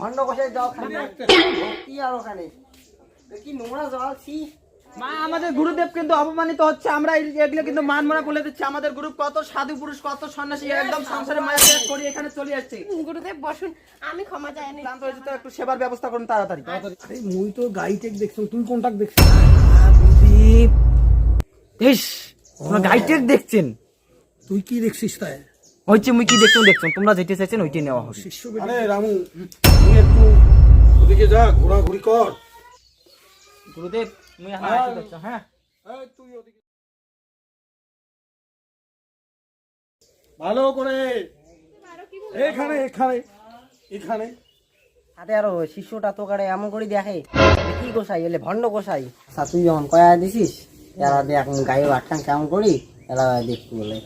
ভন্ড কষাই যাও কি আর ওখানে কি নোংরা জল ছি। মা আমাদের গুরুদেব কিন্তু অপমানিত হচ্ছে, আমরা এগুলো কিন্তু মান মনে বলে দিচ্ছি। আমাদের গুরু কত সাধু পুরুষ, কত সন্ন্যাসী একদম সংসারে মায়া ত্যাগ করে এখানে চলে আসছে। গুরুদেব বসুন, আমি ক্ষমা চাই। ক্লান্ত হয়েছে তো একটু সেবার ব্যবস্থা করুন তাড়াতাড়ি। আরে মুই তো গাইটেক দেখছো, তুই কোনটা দেখছিস? গুরুদেব ইস তোমরা গাইটেক দেখছেন, তুই কি দেখছিস? তাই হচ্ছে মুই কি দেখছেন তোমরা যেটা চাইছেন ওইটাই নেওয়া হবে। শিষ্য আরে রামু তুই একটু ওদিকে যা, ঘোরাঘুরি কর। গুরুদেব মুই এখন আসি দেখছো। হ্যাঁ এই তুই ওদিকে ভালো করে এখানে এখানে এখানে হাতে আরো শিষ্যটা তো কারে এমন করে দেখে কি গোসাই এলে ভন্ড গোসাই। তুই যখন কয়া দিছিস এরা দেখ গায়ে বাটটাং কেমন করি এরা দেখতে বলে